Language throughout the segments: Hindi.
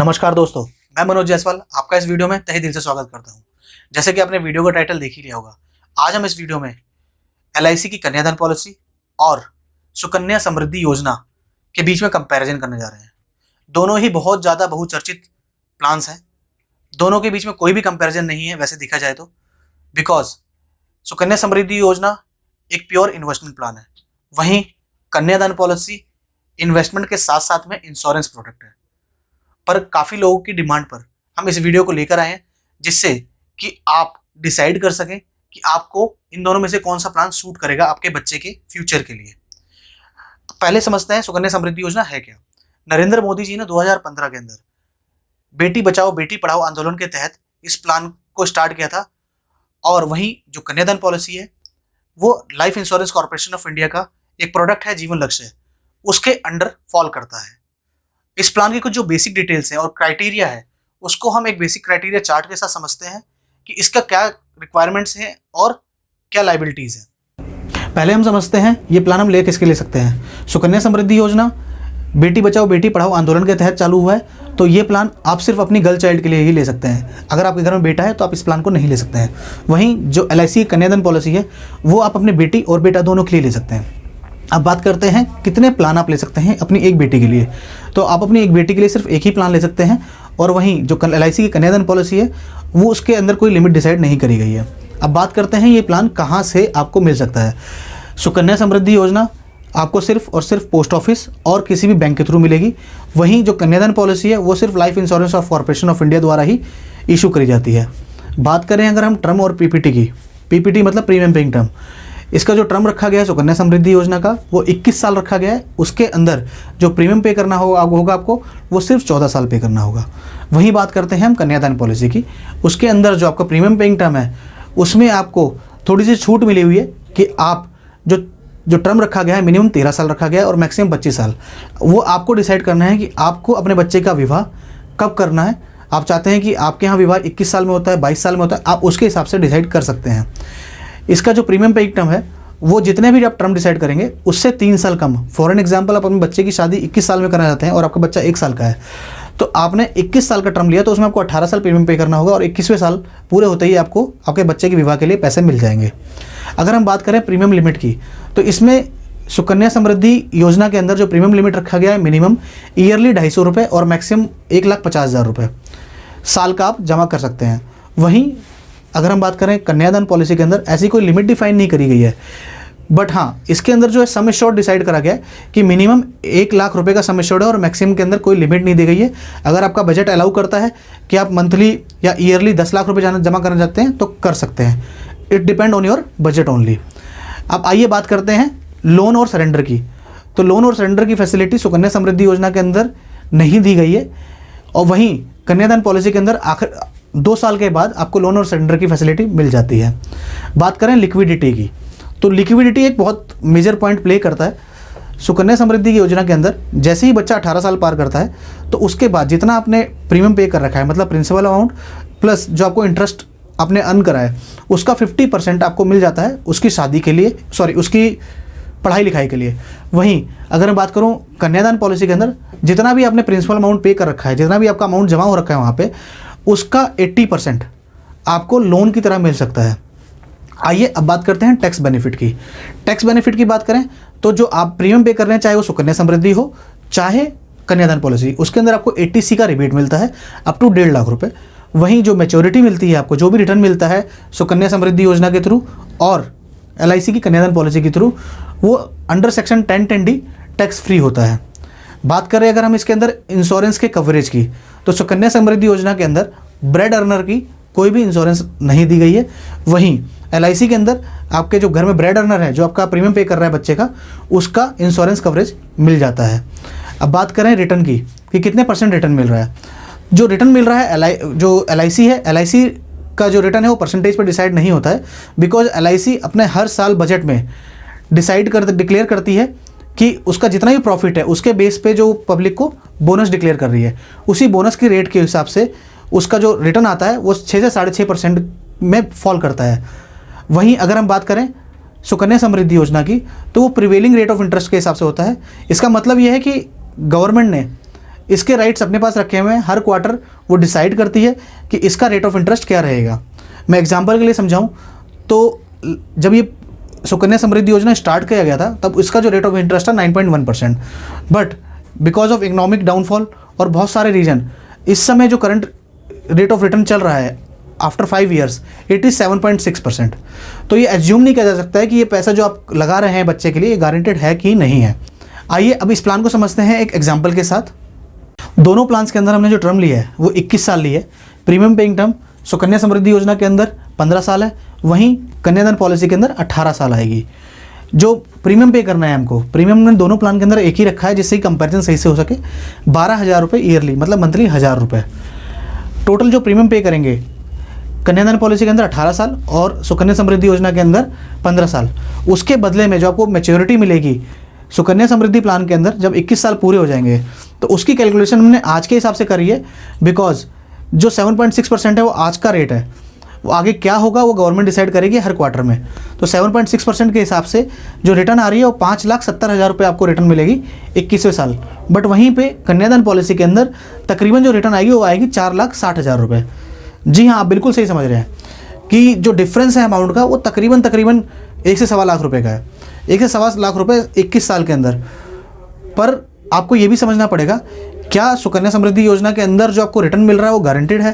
नमस्कार दोस्तों, मैं मनोज जायसवाल आपका इस वीडियो में तहे दिल से स्वागत करता हूं। जैसे कि आपने वीडियो का टाइटल देख ही लिया होगा, आज हम इस वीडियो में एलआईसी की कन्यादान पॉलिसी और सुकन्या समृद्धि योजना के बीच में कंपैरिजन करने जा रहे हैं। दोनों ही बहुत ज़्यादा बहुचर्चित प्लान्स हैं। दोनों के बीच में कोई भी कंपैरिजन नहीं है वैसे देखा जाए तो, बिकॉज सुकन्या समृद्धि योजना एक प्योर इन्वेस्टमेंट प्लान है, वहीं कन्यादान पॉलिसी इन्वेस्टमेंट के साथ साथ में इंश्योरेंस प्रोडक्ट है। पर काफ़ी लोगों की डिमांड पर हम इस वीडियो को लेकर आए हैं, जिससे कि आप डिसाइड कर सकें कि आपको इन दोनों में से कौन सा प्लान सूट करेगा आपके बच्चे के फ्यूचर के लिए। पहले समझते हैं सुकन्या समृद्धि योजना है क्या। नरेंद्र मोदी जी ने 2015 के अंदर बेटी बचाओ बेटी पढ़ाओ आंदोलन के तहत इस प्लान को स्टार्ट किया था, और वहीं जो कन्यादान पॉलिसी है वो life insurance corporation of India का एक प्रोडक्ट है, जीवन लक्ष्य, उसके अंडर फॉल करता है। इस प्लान की कुछ जो बेसिक डिटेल्स हैं और क्राइटेरिया है, उसको हम एक बेसिक क्राइटेरिया चार्ट के साथ समझते हैं कि इसका क्या रिक्वायरमेंट्स हैं और क्या लाइबिलिटीज़ हैं। पहले हम समझते हैं ये प्लान हम ले किसके ले सकते हैं। सुकन्या समृद्धि योजना बेटी बचाओ बेटी पढ़ाओ आंदोलन के तहत चालू हुआ है, तो ये प्लान आप सिर्फ अपनी गर्ल चाइल्ड के लिए ही ले सकते हैं। अगर आपके घर में बेटा है तो आप इस प्लान को नहीं ले सकते हैं। वहीं जो एलआईसी कन्यादान पॉलिसी है वो आप अपने बेटी और बेटा दोनों के लिए ले सकते हैं। अब बात करते हैं कितने प्लान आप ले सकते हैं अपनी एक बेटी के लिए। तो आप अपनी एक बेटी के लिए सिर्फ एक ही प्लान ले सकते हैं, और वहीं जो एलआईसी की कन्यादान पॉलिसी है वो उसके अंदर कोई लिमिट डिसाइड नहीं करी गई है। अब बात करते हैं ये प्लान कहाँ से आपको मिल सकता है। सुकन्या समृद्धि योजना आपको सिर्फ और सिर्फ पोस्ट ऑफिस और किसी भी बैंक के थ्रू मिलेगी। वहीं जो कन्यादान पॉलिसी है वो सिर्फ life insurance of corporation of India द्वारा ही इशू करी जाती है। बात करें अगर हम टर्म और पीपीटी की, पीपीटी मतलब प्रीमियम पेइंग टर्म, इसका जो टर्म रखा गया है सुकन्या समृद्धि योजना का वो 21 साल रखा गया है। उसके अंदर जो प्रीमियम पे करना होगा आपको वो सिर्फ 14 साल पे करना होगा। वहीं बात करते हैं हम कन्यादान पॉलिसी की, उसके अंदर जो आपका प्रीमियम पेइंग टर्म है उसमें आपको थोड़ी सी छूट मिली हुई है कि आप जो टर्म रखा गया है मिनिमम 13 साल रखा गया है और मैक्सिमम 25 साल, वो आपको डिसाइड करना है कि आपको अपने बच्चे का विवाह कब करना है। आप चाहते हैं कि आपके यहाँ विवाह 21 साल में होता है, 22 साल में होता है, आप उसके हिसाब से डिसाइड कर सकते हैं। इसका जो प्रीमियम पेइंग टर्म है वो जितने भी आप टर्म डिसाइड करेंगे उससे 3 साल कम। फॉर एन एग्जाम्पल, आप अपने बच्चे की शादी 21 साल में करना चाहते हैं और आपका बच्चा 1 साल का है, तो आपने 21 साल का टर्म लिया तो उसमें आपको 18 साल प्रीमियम पे करना होगा और 21वें साल पूरे होते ही आपको आपके बच्चे के विवाह के लिए पैसे मिल जाएंगे। अगर हम बात करें प्रीमियम लिमिट की, तो इसमें सुकन्या समृद्धि योजना के अंदर जो प्रीमियम लिमिट रखा गया है मिनिमम ईयरली 250 रुपये और मैक्सिमम 1,50,000 रुपये साल का आप जमा कर सकते हैं। वहीं अगर हम बात करें कन्यादान पॉलिसी के अंदर ऐसी कोई लिमिट डिफाइन नहीं करी गई है, बट हाँ इसके अंदर जो है सम एश्योर्ड डिसाइड करा गया है कि मिनिमम 1,00,000 रुपये का सम एश्योर्ड है और मैक्सिमम के अंदर कोई लिमिट नहीं दी गई है। अगर आपका बजट अलाउ करता है कि आप मंथली या ईयरली 10 लाख रुपये जमा करना चाहते हैं तो कर सकते हैं। It depend on your budget only. अब आइए बात करते हैं लोन और सरेंडर की। तो लोन और सरेंडर की फैसिलिटी सुकन्या समृद्धि योजना के अंदर नहीं दी गई है, और वहीं कन्यादान पॉलिसी के अंदर आखिर 2 साल के बाद आपको लोन और सरेंडर की फैसिलिटी मिल जाती है। बात करें लिक्विडिटी की, तो लिक्विडिटी एक बहुत मेजर पॉइंट प्ले करता है सुकन्या समृद्धि की योजना के अंदर। जैसे ही बच्चा 18 साल पार करता है तो उसके बाद जितना आपने प्रीमियम पे कर रखा है, मतलब प्रिंसिपल अमाउंट प्लस जो आपको इंटरेस्ट आपने अर्न करा है, उसका 50% आपको मिल जाता है उसकी शादी के लिए, उसकी पढ़ाई लिखाई के लिए। वहीं अगर मैं बात करूं कन्यादान पॉलिसी के अंदर, जितना भी आपने प्रिंसिपल अमाउंट पे कर रखा है, जितना भी आपका अमाउंट जमा हो रखा है वहाँ पे, उसका 80% आपको लोन की तरह मिल सकता है। आइए अब बात करते हैं टैक्स बेनिफिट की। टैक्स बेनिफिट की बात करें तो जो आप प्रीमियम पे कर रहे हैं, चाहे वो सुकन्या समृद्धि हो चाहे कन्यादान पॉलिसी, उसके अंदर आपको 80C का रिबेट मिलता है अप टू 1.5 लाख रुपये। वहीं जो मैच्योरिटी मिलती है आपको, जो भी रिटर्न मिलता है सुकन्या समृद्धि योजना के थ्रू और एलआईसी की कन्यादान पॉलिसी के थ्रू, वो under section 1010D tax free होता है। बात करें अगर हम इसके अंदर इंश्योरेंस के कवरेज की, तो सुकन्या समृद्धि योजना के अंदर ब्रेड अर्नर की कोई भी इंश्योरेंस नहीं दी गई है। वहीं एलआईसी के अंदर आपके जो घर में ब्रेड अर्नर है, जो आपका प्रीमियम पे कर रहा है बच्चे का, उसका इंश्योरेंस कवरेज मिल जाता है। अब बात करें रिटर्न की कि कितने % रिटर्न मिल रहा है। जो रिटर्न मिल रहा है जो एलआईसी है, एलआईसी का जो रिटर्न है वो परसेंटेज पर डिसाइड नहीं होता है, बिकॉज एलआईसी अपने हर साल बजट में डिक्लेयर करती है कि उसका जितना भी प्रॉफिट है उसके बेस पे जो पब्लिक को बोनस डिक्लेयर कर रही है, उसी बोनस की रेट के हिसाब से उसका जो रिटर्न आता है वो 6 से 6.5% में फॉल करता है। वहीं अगर हम बात करें सुकन्या समृद्धि योजना की, तो वो प्रिवेलिंग रेट ऑफ इंटरेस्ट के हिसाब से होता है। इसका मतलब ये है कि गवर्नमेंट ने इसके राइट्स अपने पास रखे हुए हैं, हर क्वार्टर वो डिसाइड करती है कि इसका रेट ऑफ इंटरेस्ट क्या रहेगा। मैं एग्जांपल के लिए समझाऊं तो जब ये सुकन्या समृद्धि योजना स्टार्ट किया गया था तब इसका जो रेट ऑफ इंटरेस्ट था 9.1%, but because of economic downfall और बहुत सारे रीजन इस समय जो करंट रेट ऑफ रिटर्न चल रहा है आफ्टर 5 ईयर्स इट इज़ 7.6%। तो ये एज्यूम नहीं किया जा सकता है कि ये पैसा जो आप लगा रहे हैं बच्चे के लिए ये गारंटेड है कि नहीं है। आइए अब इस प्लान को समझते हैं एक एग्जाम्पल के साथ। दोनों प्लान्स के अंदर हमने जो टर्म लिया है वो 21 साल ली है। Premium paying term Sukanya Samriddhi योजना के अंदर 15 साल है, वहीं कन्यादान पॉलिसी के अंदर 18 साल आएगी। जो प्रीमियम पे करना है हमको, प्रीमियम ने दोनों प्लान के अंदर एक ही रखा है जिससे कंपैरिजन सही से हो सके। 12,000 रुपये ईयरली, मतलब मंथली 1,000 रुपये। टोटल जो प्रीमियम पे करेंगे कन्यादान पॉलिसी के अंदर 18 साल और सुकन्या समृद्धि योजना के अंदर 15 साल। उसके बदले में जो आपको मैच्योरिटी मिलेगी सुकन्या समृद्धि प्लान के अंदर जब 21 साल पूरे हो जाएंगे तो उसकी कैलकुलेशन हमने आज के हिसाब से करी है, बिकॉज जो 7.6% है वो आज का रेट है, वो आगे क्या होगा वो गवर्नमेंट डिसाइड करेगी हर क्वार्टर में। तो 7.6% के हिसाब से जो रिटर्न आ रही है वो 5,70,000 रुपये आपको रिटर्न मिलेगी 21वें साल। बट वहीं पे कन्यादान पॉलिसी के अंदर तकरीबन जो रिटर्न आएगी वो आएगी 4,60,000 रुपये। जी हाँ, आप बिल्कुल सही समझ रहे हैं कि जो डिफरेंस है अमाउंट का वो तकरीबन 1 से सवा लाख रुपये का है। 1 से सवा लाख रुपये 21 साल के अंदर। पर आपको ये भी समझना पड़ेगा, क्या सुकन्या समृद्धि योजना के अंदर जो आपको रिटर्न मिल रहा है वो गारंटेड है?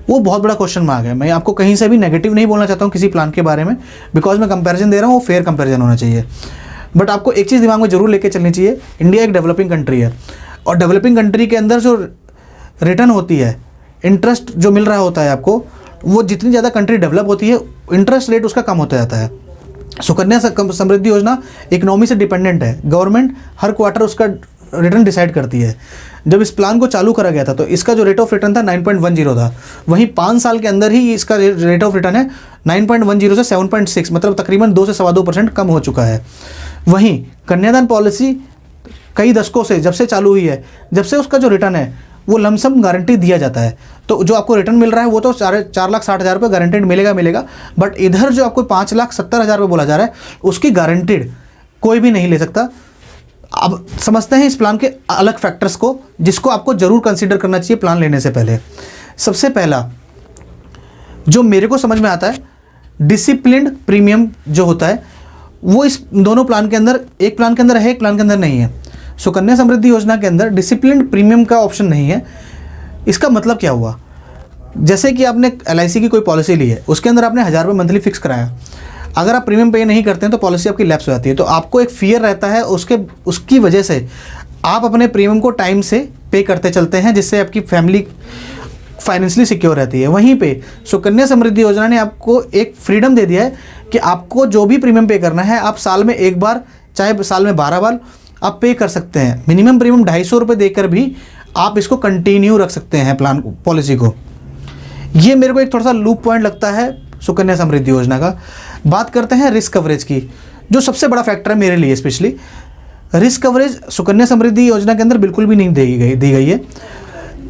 वो बहुत बड़ा क्वेश्चन मार्क है। मैं आपको कहीं से भी नेगेटिव नहीं बोलना चाहता हूँ किसी प्लान के बारे में, बिकॉज मैं कंपैरिजन दे रहा हूँ, वो फेयर कंपैरिजन होना चाहिए। बट आपको एक चीज़ दिमाग में जरूर लेके चलनी चाहिए, इंडिया एक डेवलपिंग कंट्री है और डेवलपिंग कंट्री के अंदर जो रिटर्न होती है, इंटरेस्ट जो मिल रहा होता है आपको, वो जितनी ज़्यादा कंट्री डेवलप होती है इंटरेस्ट रेट उसका कम होता जाता है। सुकन्या समृद्धि योजना इकोनॉमी से डिपेंडेंट है, गवर्नमेंट हर क्वार्टर उसका रिटर्न डिसाइड करती है। जब इस प्लान को चालू करा गया था तो इसका जो रेट ऑफ रिटर्न था 9.10 था, वहीं 5 साल के अंदर ही इसका रेट ऑफ रिटर्न है 9.10 से 7.6, मतलब तकरीबन 2 से 2.25% कम हो चुका है। वहीं कन्यादान पॉलिसी कई दशकों से जब से चालू हुई है, जब से उसका जो रिटर्न है वो लमसम गारंटी दिया जाता है। तो जो आपको रिटर्न मिल रहा है वो तो 4,60,000 रुपये गारंटेड मिलेगा, बट इधर जो आपको 5,70,000 रुपये बोला जा रहा है उसकी गारंटेड कोई भी नहीं ले सकता। अब समझते हैं इस प्लान के अलग फैक्टर्स को जिसको आपको जरूर कंसीडर करना चाहिए प्लान लेने से पहले। सबसे पहला जो मेरे को समझ में आता है, डिसिप्लिन्ड प्रीमियम जो होता है वो इस दोनों प्लान के अंदर, एक प्लान के अंदर है, एक प्लान के अंदर नहीं है। सुकन्या समृद्धि योजना के अंदर डिसिप्लिन्ड प्रीमियम का ऑप्शन नहीं है। इसका मतलब क्या हुआ, जैसे कि आपने LIC की कोई पॉलिसी ली है, उसके अंदर आपने 1,000 रुपये मंथली फिक्स कराया, अगर आप प्रीमियम पे नहीं करते हैं तो पॉलिसी आपकी लैप्स हो जाती है। तो आपको एक फियर रहता है उसकी वजह से आप अपने प्रीमियम को टाइम से पे करते चलते हैं, जिससे आपकी फैमिली फाइनेंशियली सिक्योर रहती है। वहीं पे सुकन्या समृद्धि योजना ने आपको एक फ्रीडम दे दिया है कि आपको जो भी प्रीमियम पे करना है आप साल में एक बार, चाहे साल में 12 बार आप पे कर सकते हैं। मिनिमम प्रीमियम 250 रुपये देकर भी आप इसको कंटिन्यू रख सकते हैं प्लान पॉलिसी को। ये मेरे को एक थोड़ा सा लूप पॉइंट लगता है सुकन्या समृद्धि योजना का। बात करते हैं रिस्क कवरेज की, जो सबसे बड़ा फैक्टर है मेरे लिए। Specially risk coverage Sukanya Samriddhi योजना के अंदर बिल्कुल भी नहीं दी गई है।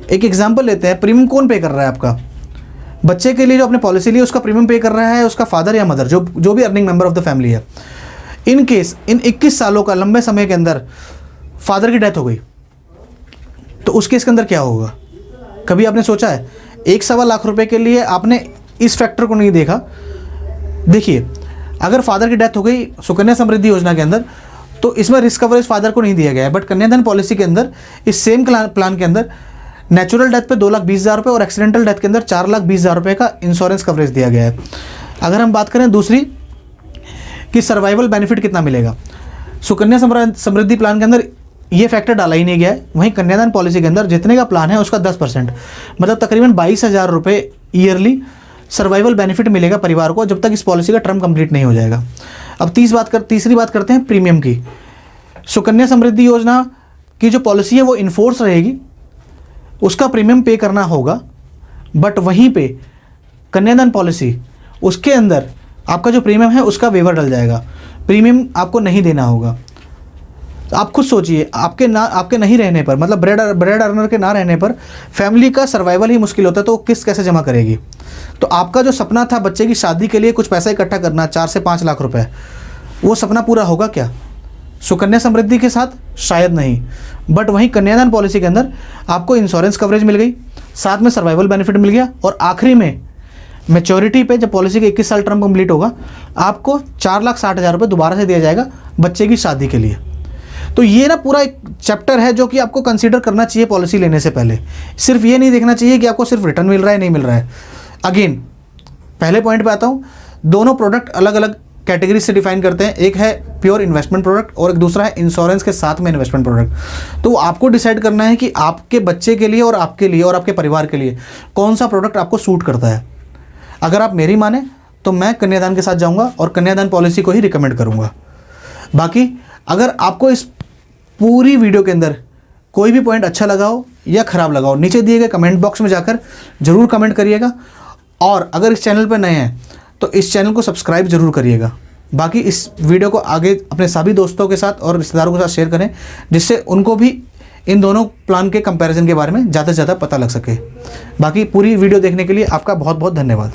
एक एग्जांपल लेते हैं, प्रीमियम कौन पे कर रहा है आपका? बच्चे के लिए जो आपने पॉलिसी ली उसका प्रीमियम पे कर रहा है उसका फादर या मदर, जो भी earning member of the family है। इन केस इन 21 सालों का लंबे समय के अंदर फादर की डेथ हो गई तो उस केस के अंदर क्या होगा? कभी आपने सोचा है? 1.25 लाख रुपए के लिए आपने इस फैक्टर को नहीं देखा। देखिए, अगर फादर की डेथ हो गई सुकन्या समृद्धि योजना के अंदर तो इसमें रिस्क कवरेज फादर को नहीं दिया गया है, बट कन्यादान पॉलिसी के अंदर इस सेम प्लान के अंदर नेचुरल डेथ पे 2,20,000 रुपये और एक्सीडेंटल डेथ के अंदर 4,20,000 रुपये का इंश्योरेंस कवरेज दिया गया है। अगर हम बात करें दूसरी कि सर्वाइवल बेनिफिट कितना मिलेगा, सुकन्या समृद्धि प्लान के अंदर ये फैक्टर डाला ही नहीं गया है। वहीं कन्यादान पॉलिसी के अंदर जितने का प्लान है उसका 10%, मतलब तकरीबन 22,000 रुपये ईयरली सर्वाइवल बेनिफिट मिलेगा परिवार को जब तक इस पॉलिसी का टर्म कंप्लीट नहीं हो जाएगा। अब तीसरी बात करते हैं प्रीमियम की। सुकन्या समृद्धि योजना की जो पॉलिसी है वो इन्फोर्स रहेगी, उसका प्रीमियम पे करना होगा, बट वहीं पे कन्यादान पॉलिसी उसके अंदर आपका जो प्रीमियम है उसका वेवर डल जाएगा, प्रीमियम आपको नहीं देना होगा। आप खुद सोचिए, आपके नहीं रहने पर, मतलब ब्रेड अर्नर के ना रहने पर फैमिली का सर्वाइवल ही मुश्किल होता है, तो वो किस्त कैसे जमा करेगी? तो आपका जो सपना था बच्चे की शादी के लिए कुछ पैसा इकट्ठा करना 4 से 5 लाख रुपए, वो सपना पूरा होगा क्या? सुकन्या समृद्धि के साथ शायद नहीं, बट वहीं कन्यादान पॉलिसी के अंदर आपको इंश्योरेंस कवरेज मिल गई, साथ में सर्वाइवल बेनिफिट मिल गया, और आखिरी में मैच्योरिटी पे जब पॉलिसी के 21 साल टर्म कंप्लीट होगा आपको 4,60,000 रुपये दोबारा से दिया जाएगा बच्चे की शादी के लिए। तो ये ना पूरा एक चैप्टर है जो कि आपको कंसीडर करना चाहिए पॉलिसी लेने से पहले। सिर्फ ये नहीं देखना चाहिए कि आपको सिर्फ रिटर्न मिल रहा है नहीं मिल रहा है। अगेन पहले पॉइंट पे आता हूँ, दोनों प्रोडक्ट अलग अलग कैटेगरी से डिफाइन करते हैं, एक है प्योर इन्वेस्टमेंट प्रोडक्ट और एक दूसरा है इंश्योरेंस के साथ में इन्वेस्टमेंट प्रोडक्ट। तो आपको डिसाइड करना है कि आपके बच्चे के लिए और आपके लिए और आपके परिवार के लिए कौन सा प्रोडक्ट आपको सूट करता है। अगर आप मेरी माने तो मैं कन्यादान के साथ जाऊंगा और कन्यादान पॉलिसी को ही रिकमेंड करूंगा। बाकी अगर आपको इस पूरी वीडियो के अंदर कोई भी पॉइंट अच्छा लगा हो या ख़राब लगा हो, नीचे दिए गए कमेंट बॉक्स में जाकर ज़रूर कमेंट करिएगा, और अगर इस चैनल पर नए हैं तो इस चैनल को सब्सक्राइब जरूर करिएगा। बाकी इस वीडियो को आगे अपने सभी दोस्तों के साथ और रिश्तेदारों के साथ शेयर करें, जिससे उनको भी इन दोनों प्लान के कंपैरिजन के बारे में ज़्यादा से ज़्यादा पता लग सके। बाकी पूरी वीडियो देखने के लिए आपका बहुत बहुत धन्यवाद।